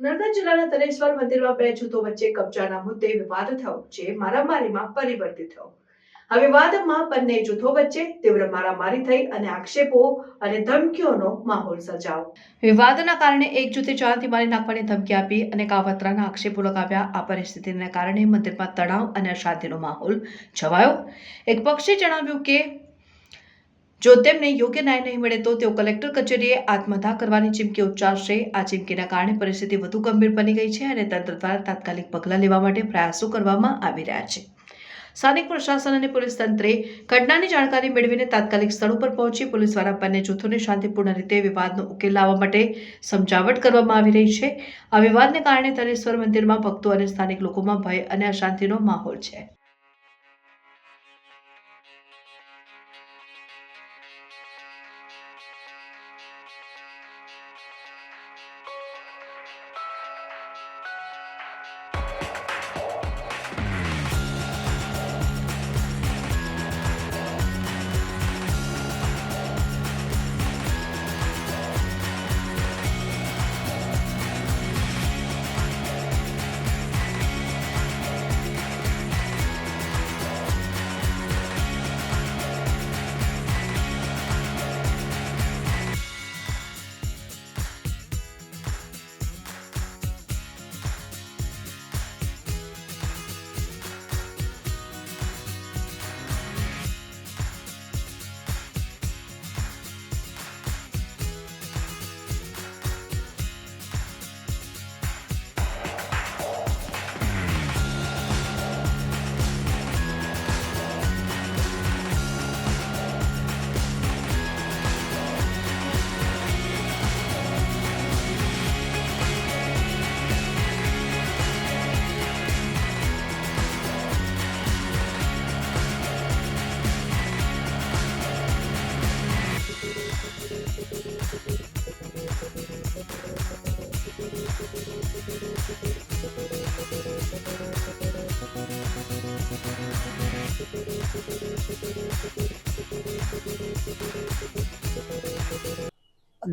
નર્મદા જિલ્લાના તનેશ્વર મંદિરમાં બે જૂથો વચ્ચે કબજાના મુદ્દે વિવાદ થયો, જે મારામારીમાં પરિવર્તિત થયો. આ વિવાદમાં બંને જૂથો વચ્ચે તીવ્ર મારામારી થઈ અને આક્ષેપો અને ધમકીઓનો માહોલ સર્જાયો. વિવાદના કારણે એક જૂથે જાનથી મારી નાખવાની ધમકી આપી અને કાવતરાના આક્ષેપો લગાવ્યા. આ પરિસ્થિતિને કારણે મંદિરમાં તણાવ અને અશાંતિનો માહોલ છવાયો. એક પક્ષે જણાવ્યું કે જો તેમને યોગ્ય ન્યાય નહીં મળે તો તેઓ કલેક્ટર કચેરીએ આત્મહત્યા કરવાની ચીમકી ઉચ્ચારશે. આ ચીમકીના કારણે પરિસ્થિતિ વધુ ગંભીર બની ગઈ છે અને તંત્ર દ્વારા તાત્કાલિક પગલાં લેવા માટે પ્રયાસો કરવામાં આવી રહ્યા છે. સ્થાનિક પ્રશાસન અને પોલીસ તંત્રે ઘટનાની જાણકારી મેળવીને તાત્કાલિક સ્થળ ઉપર પહોંચી પોલીસ દ્વારા બંને જૂથોને શાંતિપૂર્ણ રીતે વિવાદનો ઉકેલ લાવવા માટે સમજાવટ કરવામાં આવી રહી છે. આ વિવાદને કારણે તનેશ્વર મંદિરમાં ભક્તો અને સ્થાનિક લોકોમાં ભય અને અશાંતિનો માહોલ છે.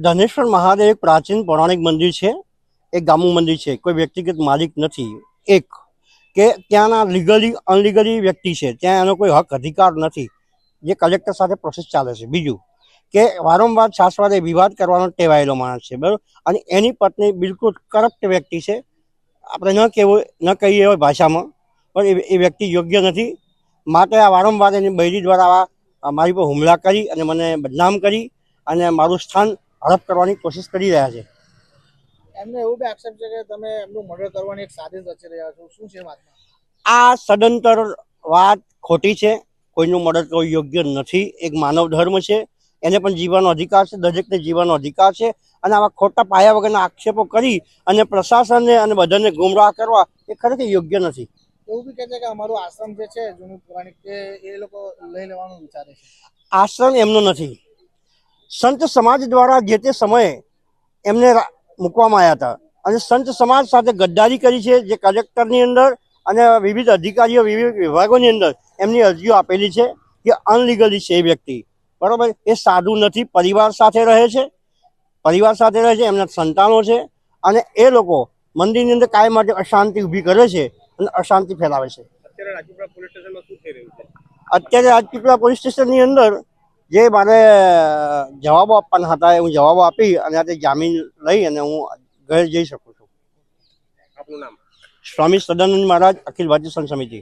ધનેશ્વર મહાદેવ એક પ્રાચીન પૌરાણિક મંદિર છે. એક ગામનું મંદિર છે, કોઈ વ્યક્તિગત માલિક નથી. એક કે ત્યાંના લીગલી અનલીગલી વ્યક્તિ છે, ત્યાં એનો કોઈ હક અધિકાર નથી, જે કલેક્ટર સાથે પ્રોસેસ ચાલે છે. બીજું કે વારંવાર છાસવાદે વિવાદ કરવાનો ટેવાયેલો માણસ છે, બરાબર. અને એની પત્ની બિલકુલ કરપ્ટ વ્યક્તિ છે. આપણે ન કહીએ એવી ભાષામાં, પણ એ વ્યક્તિ યોગ્ય નથી. માટે આ વારંવાર એની બૈરી દ્વારા મારી પર હુમલા કરી અને મને બદનામ કરી અને મારું સ્થાન હડપ કરવાની કોશિશ કરી રહ્યા છે. એમને એવું બી આક્ષેપ છે કે તમે એમનું મર્ડર કરવાની એક સાજિશ રચી રહ્યા છો. શું છે વાતમાં? આ સદંતર વાત ખોટી છે. કોઈનું મર્ડર કરવું યોગ્ય નથી. એક માનવ ધર્મ છે, એને પણ જીવવાનો અધિકાર છે, દરેકને જીવવાનો અધિકાર છે. અને આવા ખોટા પાયા વગરના આક્ષેપો કરી અને પ્રશાસનને અને બધાને ગુમરાહ કરવા એ ખરેખર યોગ્ય નથી. એવું બી કહે છે કે અમારું આશ્રમ જે છે જૂનું પૌરાણિક, એ લોકો લઈ લેવાનું વિચારે છે. આશ્રમ એમનો નથી. સંત સમાજ દ્વારા જે તે સમયે એમને મૂકવામાં આવ્યા હતા અને સંત સમાજ સાથે ગદ્દારી કરી છે. જે કલેક્ટરની અંદર અને વિવિધ અધિકારીઓ વિવિધ વિભાગોની અંદર એમની અરજીઓ આપેલી છે કે અનલીગલી છે એ વ્યક્તિ, બરાબર. એ સાધુ નથી, પરિવાર સાથે રહે છે, એમના સંતાનો છે અને એ લોકો મંદિરની અંદર કાયમ માટે અશાંતિ ઊભી કરે છે અને અશાંતિ ફેલાવે છે. અત્યારે રાજપીપળા પોલીસ સ્ટેશનની અંદર જે મારે જવાબો આપવાના હતા, હું જવાબો આપી અને આજે જામીન લઈ અને હું ઘરે જઈ શકું છું. આપનું નામ? સ્વામી સદાનંદ મહારાજ, અખિલ ભારતીય સંત સમિતિ.